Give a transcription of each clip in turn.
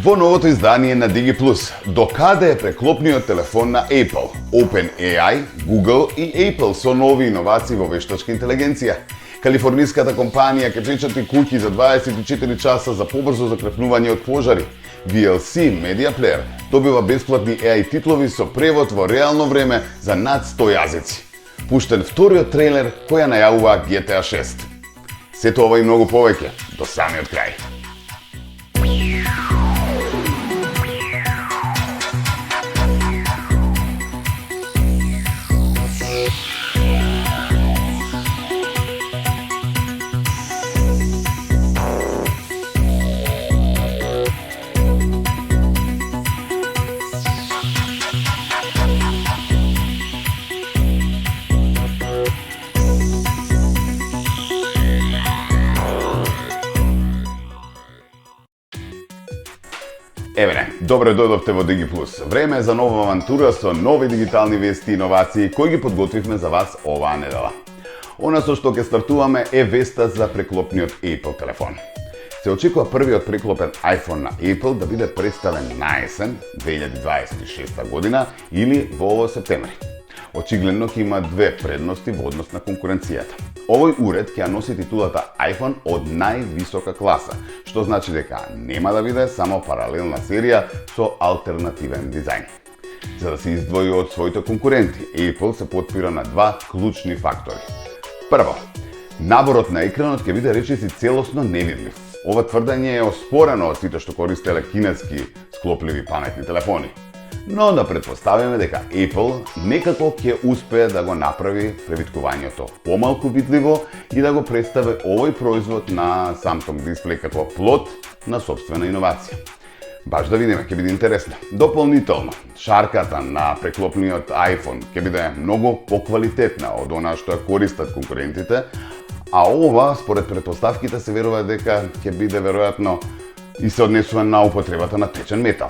Во новото издание на DigiPlus, докаде е преклопниот телефон на Apple, OpenAI, Google и Apple со нови иновации во вештачка интелигенција. Калифорниската компанија ќе печати куќи за 24 часа за побрзо закрепнување од пожари. VLC Media Player добива бесплатни AI титлови со превод во реално време за над 100 јазици. Пуштен вториот трейлер кој ја најавува GTA 6. Сето ова и многу повеќе до самиот крај. Еве, добре дојдовте во DigiPlus. Време е за нова авантура со нови дигитални вести и иновации кои ги подготвивме за вас оваа недела. Она со што ќе стартуваме е веста за преклопниот Apple телефон. Се очекува првиот преклопен iPhone на Apple да биде представен на есен 2026 година или во ово септември. Очигледно ќе има две предности во однос на конкуренцијата. Овој уред ќе носи титулата iPhone од највисока класа, што значи дека нема да биде само паралелна серија со алтернативен дизајн. За да се издвои од своите конкуренти, Apple се потпира на два клучни фактори. Прво, наборот на екранот ќе биде речиси целосно невидлив. Ова тврдење е оспорено од сите што користеле кинески склопливи паметни телефони. Но да претпоставиме дека Apple некако ќе успее да го направи превиткувањето помалку видливо и да го представи овој производ на Samsung Display како плод на собствена иновација. Баш да видиме, ќе биде интересно. Дополнително, шарката на преклопниот iPhone ќе биде многу поквалитетна од она што ја користат конкурентите, а ова, според претпоставките, се верува дека ќе биде веројатно и се однесува на употребата на течен метал.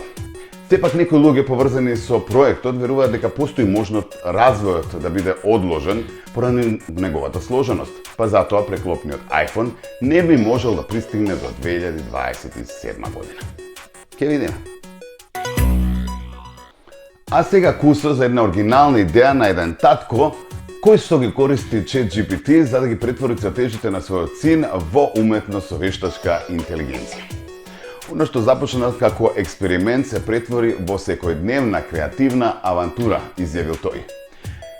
Сепак некои луѓе поврзани со проектот веруваат дека постои можност развојот да биде одложен поради неговата сложеност, па затоа преклопниот iPhone не би можел да пристигне до 2027 година. Ке видиме. А сега кусо за една оригинална идеја на еден татко кој што ги користи ChatGPT за да ги претвори цртежите на својот син во уметно совештачка интелигенција. Оно што започна како експеримент се претвори во секојдневна креативна авантура, изјавил тој.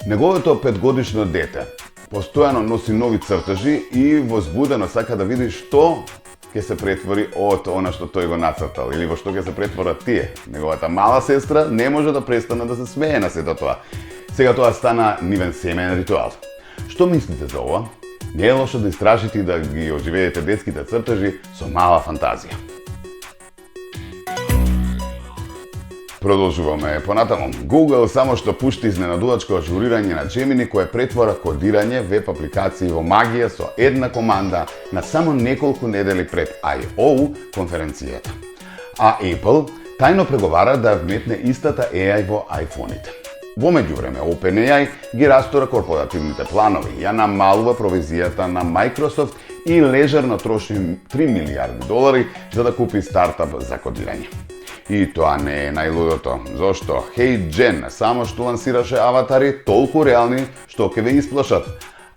Неговото 5-годишно дете постојано носи нови цртежи и возбудено сака да види што ќе се претвори од она што тој го нацртал или во што ќе се претворат тие. Неговата мала сестра не може да престане да се смее на сето тоа. Сега тоа стана нивен семеен ритуал. Што мислите за ова? Не е лошо да истражите и да ги оживеете детските цртежи со мала фантазија. Продолжуваме понатаму. Google само што пушти изненадувачко ажурирање на Gemini кое претвора кодирање веб апликации во магија со една команда на само неколку недели пред I.O. конференцијата. А Apple тајно преговара да вметне истата AI во iPhone-ите. Во меѓувреме, OpenAI ги растура корпоративните планови, ја намалува провизијата на Microsoft и лежерно троши $3 милиарди за да купи стартап за кодирање. И тоа не е најлудото, зошто HeyGen само што лансираше аватари толку реални што ќе ве исплашат,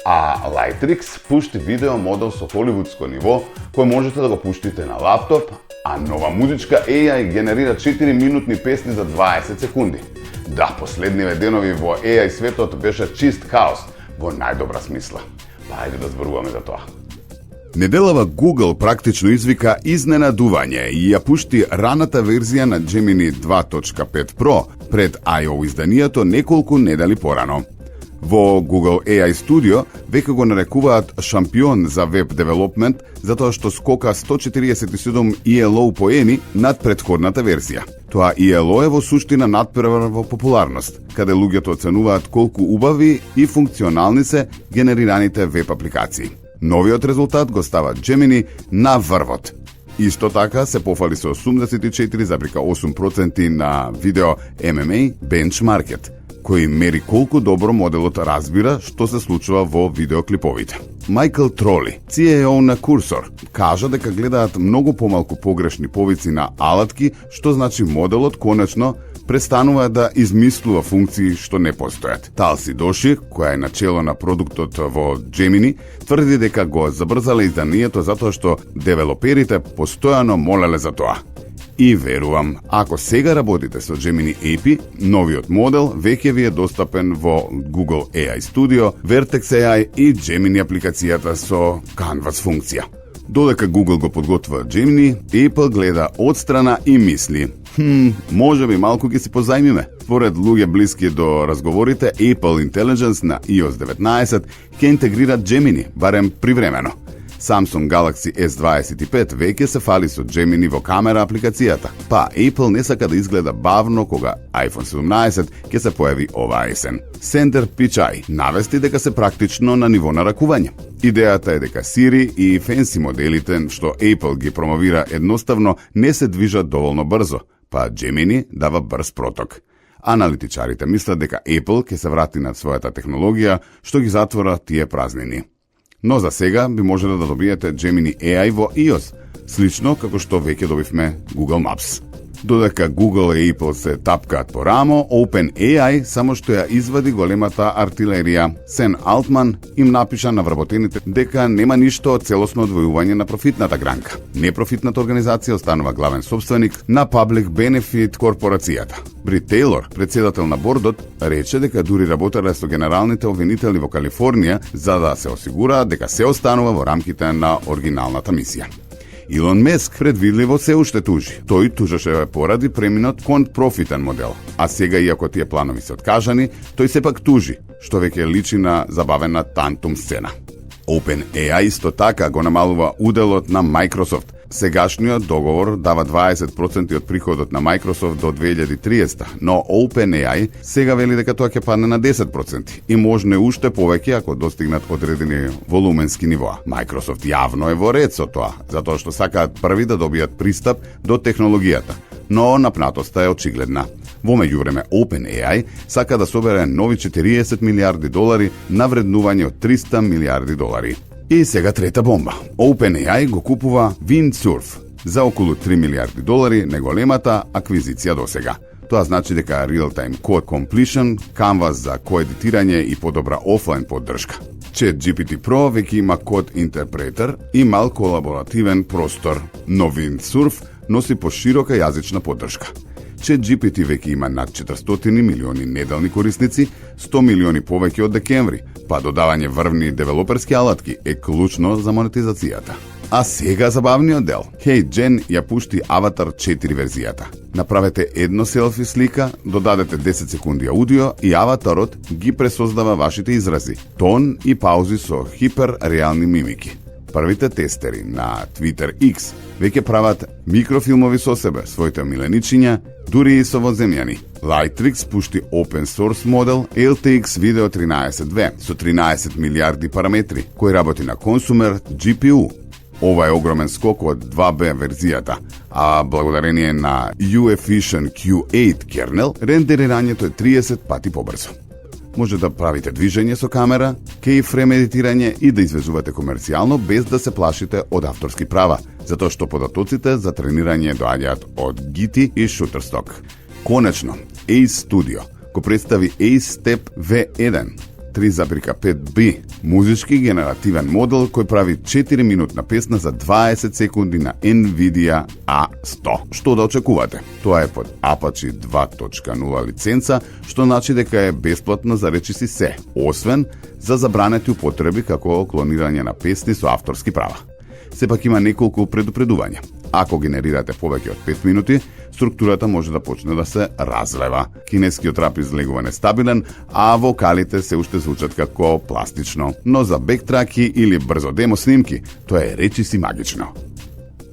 а Lightricks пушти видео модел со холивудско ниво кој можете да го пуштите на лаптоп, а нова музичка AI генерира 4-минутни песни за 20 секунди. Да, последниве денови во AI светот беше чист хаос, во најдобра смисла. Па ајде да зборуваме за тоа. Неделава Google практично извика изненадување и ја пушти раната верзија на Gemini 2.5 Pro пред I.O. изданието неколку недели порано. Во Google AI Studio веќе го нарекуваат шампион за веб девелопмент затоа што скока 147 ELO поени над претходната верзија. Тоа ELO е во суштина надпревар во популарност, каде луѓето оценуваат колку убави и функционални се генерираните веб апликации. Новиот резултат го става Gemini на врвот. Исто така се пофали со 84,8% на видео MMA Benchmarket, кој мери колку добро моделот разбира што се случува во видеоклиповите. Майкл Троли, CEO на Курсор, кажа дека гледаат многу помалку погрешни повици на алатки, што значи моделот конечно престанува да измислува функции што не постојат. Талси Доши, која е начело на продуктот во Gemini, тврди дека го забрзале изданието затоа што девелоперите постојано молеле за тоа. И верувам, ако сега работите со Gemini API, новиот модел веќе ви е достапен во Google AI Studio, Vertex AI и Gemini апликацијата со Canvas функција. Додека Google го подготвува Gemini, Apple гледа отстрана и мисли: може би малку ги си позајмиме. Според луѓе блиски до разговорите, Apple Intelligence на iOS 19 ќе интегрира Gemini, барем привремено. Samsung Galaxy S25 веќе се фали со Gemini во камера апликацијата, па Apple не сака да изгледа бавно кога iPhone 17 ќе се појави оваа есен. Сендер Пичај навести дека се практично на ниво на ракување. Идејата е дека Siri и фенси моделите што Apple ги промовира едноставно не се движат доволно брзо, па Gemini дава брз проток. Аналитичарите мислат дека Apple ќе се врати на својата технологија што ги затвора тие празнини. Но за сега би можеле да добиете Gemini AI во iOS, слично како што веќе добивме Google Maps. Додека Google и Apple се тапкаат по рамо, OpenAI само што ја извади големата артилерија. Сен Алтман им напиша на вработените дека нема ништо од целосно одвојување на профитната гранка. Непрофитната организација останува главен собственик на Public Benefit корпорацијата. Брит Тейлор, председател на бордот, рече дека дури работеле со генералните обвинители во Калифорнија за да се осигураат дека се останува во рамките на оригиналната мисија. Илон Меск предвидливо се уште тужи. Тој тужаше поради преминот кон профитен модел. А сега, иако тие планови се откажани, тој сепак тужи, што веќе личи на забавена тантум сцена. OpenAI исто така го намалува уделот на Microsoft. Сегашниот договор дава 20% од приходот на Microsoft до 2030, но OpenAI сега вели дека тоа ќе падне на 10% и можне уште повеќе ако достигнат одредени волуменски нивоа. Microsoft јавно е во ред со тоа, затоа што сакаат први да добијат пристап до технологијата, но напнатоста е очигледна. Во меѓувреме, OpenAI сака да собере нови 40 милиарди долари на вреднување од 300 милиарди долари. И сега трета бомба. OpenAI го купува Windsurf за околу 3 милиарди долари, неголемата аквизиција до сега. Тоа значи дека Real-Time Code Completion, Canvas за коедитирање и подобра офлайн поддршка. ChatGPT Pro веќе има код интерпретер и мал колаборативен простор, но Windsurf носи поширока јазична поддршка. ChatGPT веќе има над 400 милиони неделни корисници, 100 милиони повеќе од декември, па додавање врвни девелоперски алатки е клучно за монетизацијата. А сега забавниот дел. HeyGen ја пушти Avatar 4 верзијата. Направете едно селфи слика, додадете 10 секунди аудио и аватарот ги пресоздава вашите изрази, тон и паузи со хиперреални мимики. Првите тестери на Twitter X веќе прават микрофилмови со себе, своите омиленичиња, дури и со воземјани. Lightrix пушти open source модел LTX Video 13.2 со 13 милиарди параметри, кој работи на консумер GPU. Ова е огромен скок од 2B верзијата, а благодарение на UEfficient Q8 кернел, рендерирањето е 30 пати побрзо. Може да правите движење со камера, кейфрейм едитирање и да извезувате комерцијално без да се плашите од авторски права, затоа што податоците за тренирање доаѓаат од Giti и Shutterstock. Конечно, Ace Studio го представи Ace Step V1 3.5B, музички генеративен модел кој прави 4-минутна песна за 20 секунди на NVIDIA A100. Што да очекувате? Тоа е под Apache 2.0 лиценца, што значи дека е бесплатно за речиси се, освен за забранети употреби како клонирање на песни со авторски права. Сепак има неколку предупредувања. Ако генерирате повеќе од 5 минути, структурата може да почне да се разлева. Кинескиот рап излегува нестабилен, а вокалите се уште звучат како пластично. Но за бектраки или брзо демо снимки, тоа е речиси магично.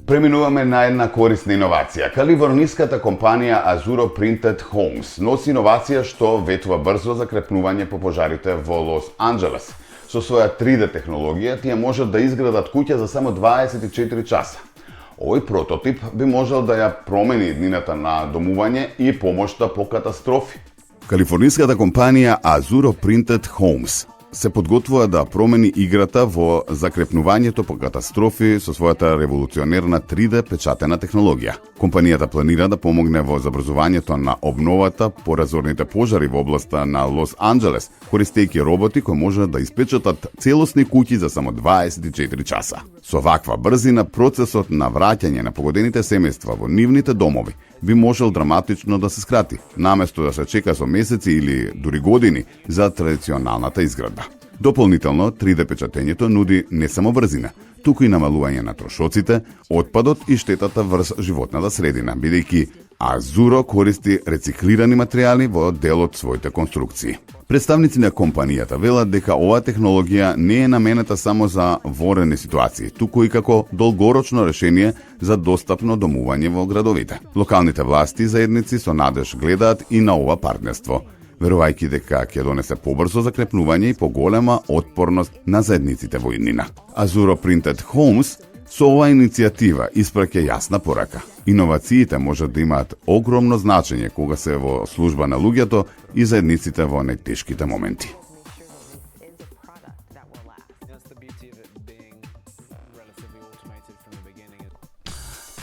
Преминуваме на една корисна иновација. Калифорниската компанија Azuro Printed Homes носи иновација што ветува брзо закрепнување по пожарите во Лос Анџелес. Со своја 3D технологија тие можат да изградат куќа за само 24 часа. Овој прототип би можел да ја промени иднината на домување и помошта по катастрофи. Калифорниската компанија Azuro Printed Homes се подготвува да промени играта во закрепнувањето по катастрофи со својата револуционерна 3D печатена технологија. Компанијата планира да помогне во забрзувањето на обновата по разорните пожари во областа на Лос Анџелес, користејќи роботи кои можат да испечатат целосни куќи за само 24 часа. Со ваква брзина, процесот на враќање на погодените семејства во нивните домови би можел драматично да се скрати, наместо да се чека со месеци или дури години за традиционалната изградба. Дополнително, 3D печатењето нуди не само брзина, туку и намалување на трошоците, отпадот и штетата врз животната средина, бидејќи Azuro користи рециклирани материјали во дел од своите конструкции. Представници на компанијата велат дека оваа технологија не е наменета само за ворени ситуации, туку и како долгорочно решение за достапно домување во градовите. Локалните власти и заедници со надеж гледаат и на ова партнерство, верувајќи дека ќе донесе побрзо закрепнување и поголема отпорност на заедниците во иднина. Azuro Printed Homes со оваа иницијатива испраќа јасна порака. Иновациите можат да имаат огромно значење кога се во служба на луѓето и заедниците во најтешките моменти.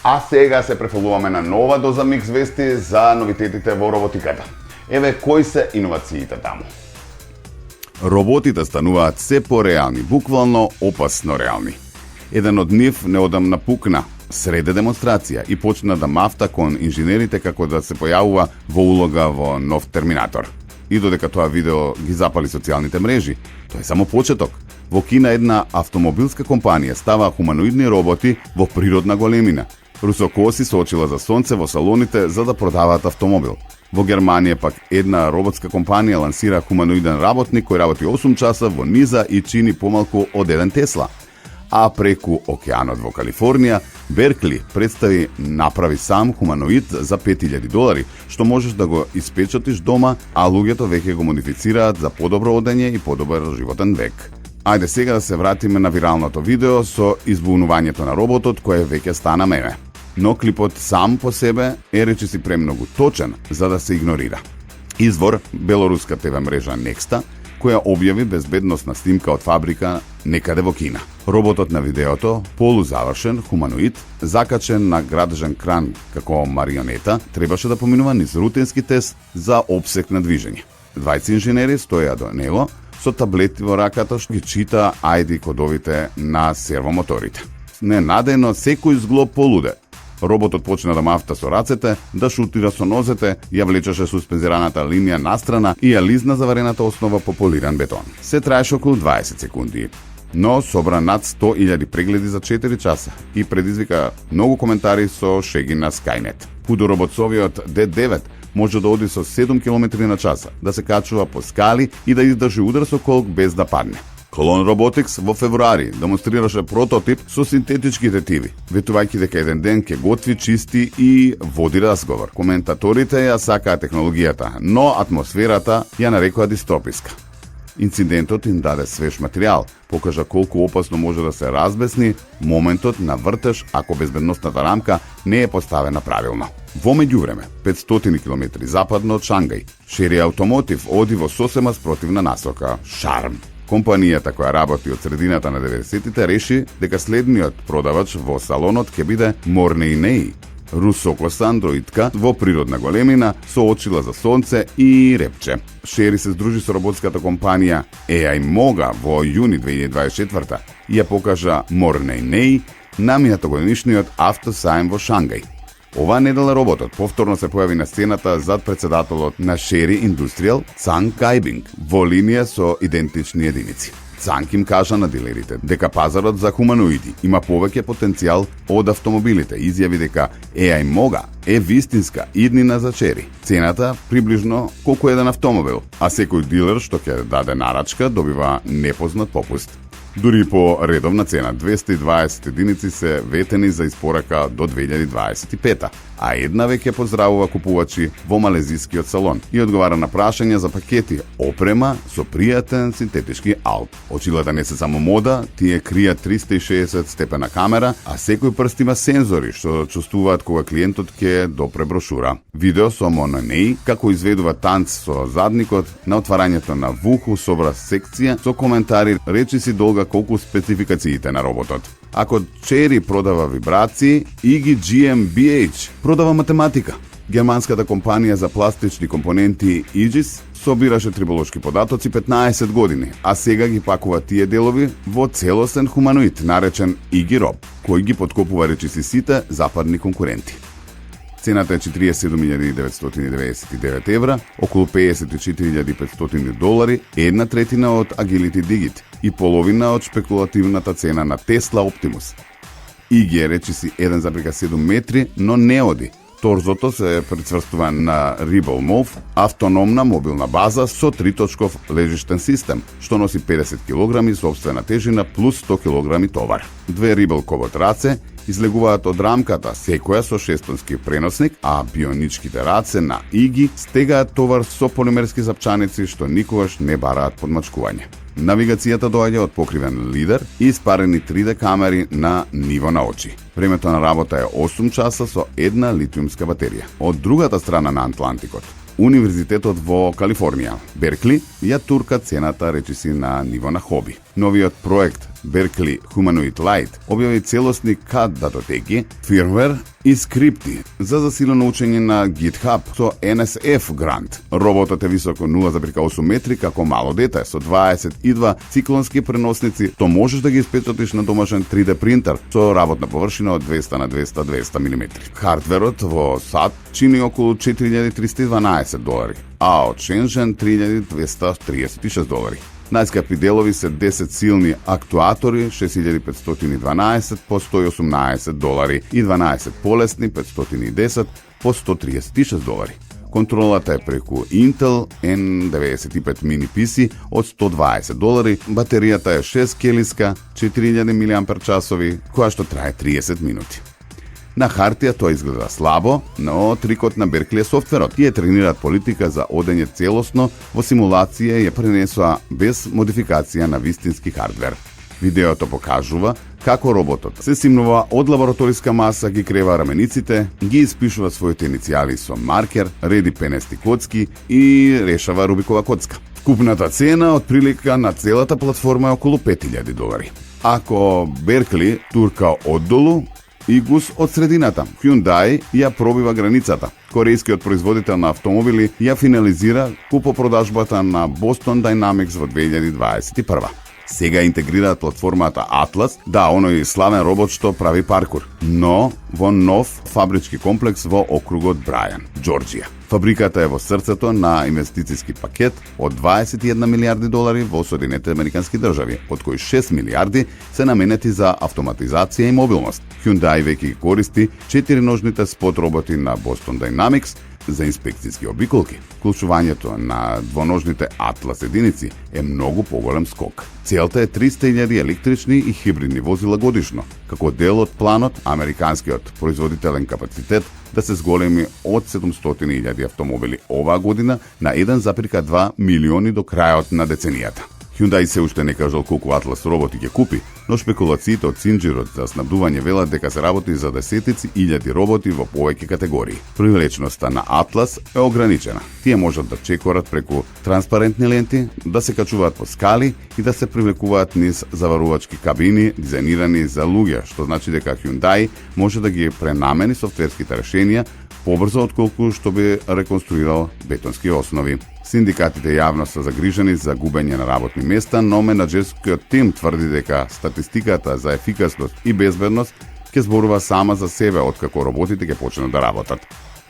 А сега се префрлуваме на нова доза микс вести за новитетите во роботиката. Еве кои се иновациите таму. Роботите стануваат се пореални, буквално опасно реални. Еден од нив неодамна пукна среде демонстрација и почна да мафта кон инженерите како да се појавува во улога во нов Терминатор. И додека тоа видео ги запали социјалните мрежи, тоа е само почеток. Во Кина една автомобилска компанија става хуманоидни роботи во природна големина. Русокоси се очила за сонце во салоните за да продаваат автомобил. Во Германија пак една роботска компанија лансира хуманоиден работник кој работи 8 часа во низа и чини помалку од 1 Тесла. А преку океанот во Калифорнија, Беркли направи сам хуманоид за $5,000, што можеш да го испечатиш дома, а луѓето веќе го модифицираат за подобро одење и подобар животен век. Ајде сега да се вратиме на виралното видео со избунувањето на роботот кој веќе стана меме. Но клипот сам по себе е речиси премногу точен за да се игнорира. Извор белоруска ТВ мрежа Некста, која објави безбедносна снимка од фабрика некаде во Кина. Роботот на видеото, полузавршен хуманоид, закачен на градежен кран како марионета, требаше да поминува низ рутински тест за опсек на движење. Двајца инженери стоја до него со таблети во раката што ги чита ID кодовите на сервомоторите. Ненадејно секој зглоб полуде. Роботот почна да мафта со рацете, да шутира со нозете, ја влечеше суспензираната линија настрана и ја лизна заварената основа по полиран бетон. Се траеше околу 20 секунди, но собра над 100,000 прегледи за 4 часа и предизвика многу коментари со шеги на Skynet. Худоробоцовиот D9 може да оди со 7 км на час, да се качува по скали и да издржи удар со колк без да падне. Колон Robotics во февруари демонстрираше прототип со синтетички детиви, ветувајќи дека еден ден ќе готви, чисти и води разговор. Коментаторите ја сакаат технологијата, но атмосферата ја нарекува дистописка. Инцидентот им даде свеж материјал, покажа колку опасно може да се разбесни моментот на вртеж ако безбедносната рамка не е поставена правилно. Во меѓувреме, 500 км западно од Шангај, Шери Automotive оди во сосема спротивна насока – Шарм. Компанијата која работи од средината на 90-тите реши дека следниот продавач во салонот ќе биде Morney, русокоса андроидка во природна големина со очила за сонце и репче. Шери се здружи со роботската компанија AI Moga во јуни 2024 и ја покажа Morney на минатогодишниот автосајм во Шангај. Оваа недела роботот повторно се појави на сцената зад председателот на Шери Industrial, Цанг Кајбинг, во линија со идентични единици. Цанг им кажа на дилерите дека пазарот за хуманоиди има повеќе потенцијал од автомобилите, изјави дека AI Moga е вистинска иднина за Шери. Цената приближно колку еден автомобил, а секој дилер што ќе даде нарачка добива непознат попуст. Дури по редовна цена, 220 единици се ветени за испорака до 2025, а една веќе поздравува купувачи во малезискиот салон и одговара на прашања за пакети опрема со пријатен синтетички алп. Очилата не се само мода, тие кријат 360 степена камера, а секој прст има сензори што чувствуваат кога клиентот ќе допре брошура. Видео со Мононеј како изведува танц со задникот на отварањето на вуху собра секција со коментари речиси долга колку спецификациите на роботот. Ако Чери продава вибрации, Iggy GmbH продава математика. Германската компанија за пластични компоненти Aegis собираше триболошки податоци 15 години, а сега ги пакува тие делови во целосен хуманоид, наречен Iggy Rob, кој ги подкопува речиси сите западни конкуренти. Цената е 47.999 евра, околу $54.500, една третина од Agility Digit и половина од шпекулативната цена на Tesla Optimus. Iggy е речиси 1,7 метри, но не оди. Торзото се прицврстува на Rebel Move, автономна мобилна база со 3-точков лежиштен систем, што носи 50 кг собствена тежина плюс 100 кг товар. Две Rebel Cobot раце излегуваат од рамката, секоја со 6-тонски преносник, а бионичките раце на Iggy стегаат товар со полимерски запчаници што никогаш не бараат подмачкување. Навигацијата доаѓа од покривен лидер и испарени 3D камери на ниво на очи. Времето на работа е 8 часа со една литиумска батерија. Од другата страна на Атлантикот, Универзитетот во Калифорнија, Беркли, ја турка цената речиси на ниво на хоби. Новиот проект Berkeley Humanoid Light објави целосни CAD датотеки, фирмвер и скрипти за засилено учење на GitHub со NSF грант. Роботот е високо 0,8 метри како мало дете со 22 циклонски преносници, то можеш да ги испечатиш на домашен 3D принтер со работна површина од 200 на 200 мм. Хардверот во САД чини околу $4,312, а од Шенжен $3,236. Најскапи делови се 10 силни актуатори, $6,512 по $118 и 12 полесни, 510 по $136. Контролата е преку Intel N95 Mini PC од $120, батеријата е 6 келиска, 4000 мАч, која што трае 30 минути. На хартија тоа изгледа слабо, но трикот на Беркли е софтверот. Тие тренираат политика за одење целосно во симулација и ја пренесоа без модификација на вистински хардвер. Видеото покажува како роботот се симнува од лабораториска маса, ги крева рамениците, ги испишува своите иницијали со маркер, реди пенести коцки и решава Рубикова коцка. Вкупната цена од прилика на целата платформа е околу $5,000. Ако Беркли турка оддолу, Игус од средината. Hyundai ја пробива границата. Корејскиот производител на автомобили ја финализира купопродажбата на Boston Dynamics во 2021. Сега интегрираат платформата Atlas, да, оној славен робот што прави паркур, но во нов фабрички комплекс во округот Брајан, Џорџија. Фабриката е во срцето на инвестицијски пакет од $21 милиарди во Соединетите Американски држави, од кои 6 милиарди се наменети за автоматизација и мобилност. Hyundai веќе ги користи 4-ножните спот роботи на Boston Dynamics за инспекцијски обиколки. Вклучувањето на двоножните Atlas единици е многу поголем скок. Целта е 300,000 електрични и хибридни возила годишно, како дел од планот американскиот производителен капацитет да се зголеми од 700,000 автомобили оваа година на 1,2 милиони до крајот на деценијата. Hyundai се уште не кажал колку Atlas роботи ќе купи, но шпекулациите од Синџирот за снабдување велат дека се работи за десетици илјади роботи во повеќе категории. Привлечноста на Atlas е ограничена. Тие можат да чекорат преку транспарентни ленти, да се качуваат по скали и да се привлекуваат низ заварувачки кабини дизајнирани за луѓе, што значи дека Hyundai може да ги пренамени софтверските решенија побрзо отколку што би реконструирал бетонски основи. Синдикатите јавно се загрижени за губење на работни места, но менаџерскиот тим тврди дека статистиката за ефикасност и безбедност ќе зборува сама за себе откако роботите ќе почнат да работат.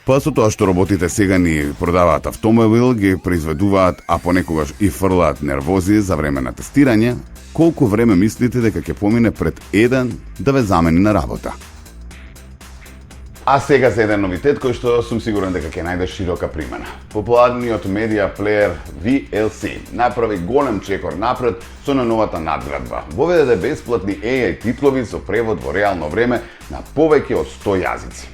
Па со тоа што роботите сега ни продаваат автомобил, ги произведуваат, а понекогаш и фрлаат нервози за време на тестирање, колку време мислите дека ќе помине пред еден да ве замени на работа? А сега за еден новитет кој што сум сигурен дека ќе најде широка примена. Популарниот медиа плеер VLC направи голем чекор напред со најновата надградба. Воведе бесплатни AI титлови со превод во реално време на повеќе од 100 јазици.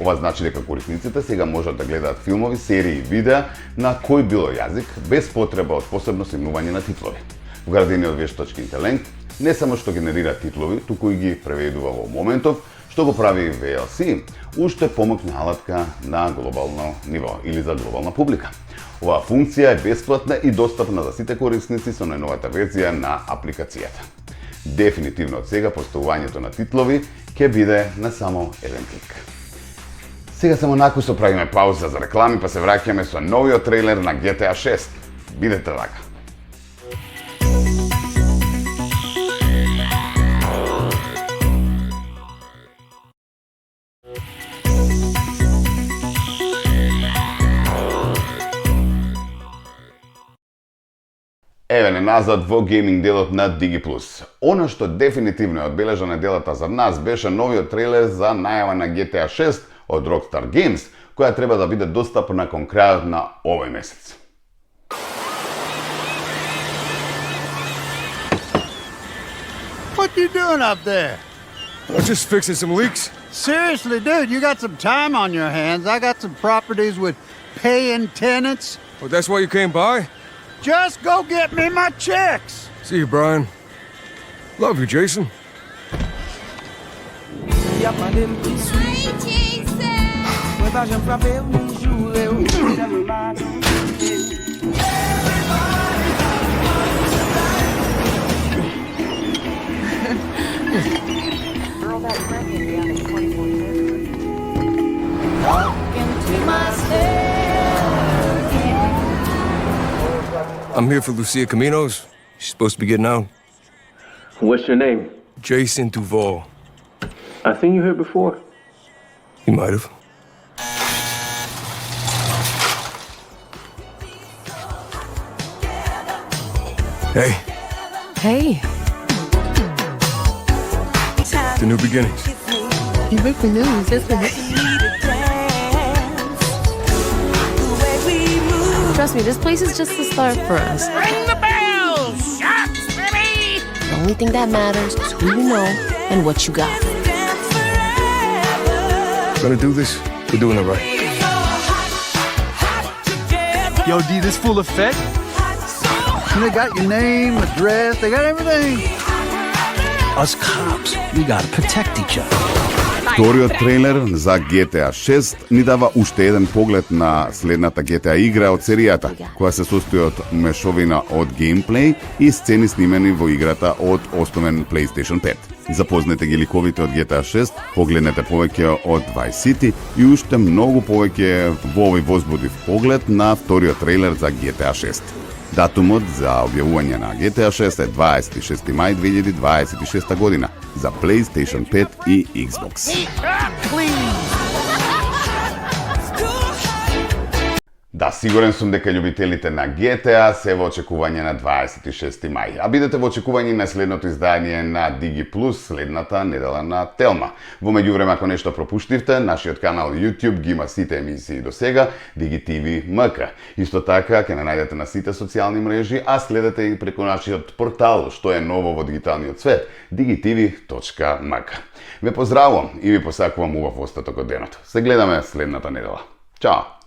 Ова значи дека корисниците сега можат да гледаат филмови, серии и видеа на кој било јазик без потреба од посебно снимување на титлови. Вградениот вештачки интелект не само што генерира титлови, туку и ги преведува во моментов, што го прави VLC, уште помокна алатка на глобално ниво или за глобална публика. Оваа функција е бесплатна и достапна за сите корисници со најновата верзија на апликацијата. Дефинитивно од сега поставувањето на титлови ќе биде на само еден клик. Сега само накусо правиме пауза за реклами, па се враќаме со новиот трейлер на GTA 6. Бидете вака. Еве не назад во гейминг делот на Digi+. Оно што дефинитивно е одбележа неделата за нас беше новиот трейлер за најава на GTA 6 од Rockstar Games, која треба да биде достапна кон крајот на овој месец. What you doing up there? I'm just fixing some leaks. Seriously, dude, you got some time on your hands. I got some properties with paying tenants. Oh, that's why you came by? Just go get me my checks. See you, Brian. Love you, Jason. I'm here for Lucia Caminos. She's supposed to be getting out. What's your name? Jason Duval. I seen you here before. You might have. Hey, Hey, the new beginnings. you break the news, isn't it? Trust me, this place is just the start for us. Ring the bell! Shots, baby! The only thing that matters is who you know and what you got. Gonna do this? We're doing it right. Yo, D, this full effect? And they got your name, address, they got everything. Us cops, we gotta protect each other. Вториот трейлер за GTA 6 ни дава уште еден поглед на следната GTA игра од серијата, која се состои од мешовина од геймплей и сцени снимени во играта од основен PlayStation 5. Запознете ги ликовите од GTA 6, погледнете повеќе од Vice City и уште многу повеќе во овој возбудив поглед на вториот трейлер за GTA 6. Датумот за објавување на GTA 6 е 26 мај 2026 година за PlayStation 5 и Xbox. Да, сигурен сум дека љубителите на GTA се во очекување на 26 мај. А бидете во очекување на следното издание на Digi Plus следната недела на Телма. Во меѓувреме, ако нешто пропуштивте, нашиот канал YouTube ги има сите емисии до сега, Digi TV МК. Исто така, ќе не најдете на сите социјални мрежи, а следете и преку нашиот портал, што е ново во дигиталниот свет, digitv.mk. Ве поздравувам и ви посакувам убав остаток од денот. Се гледаме следната недела. Чао!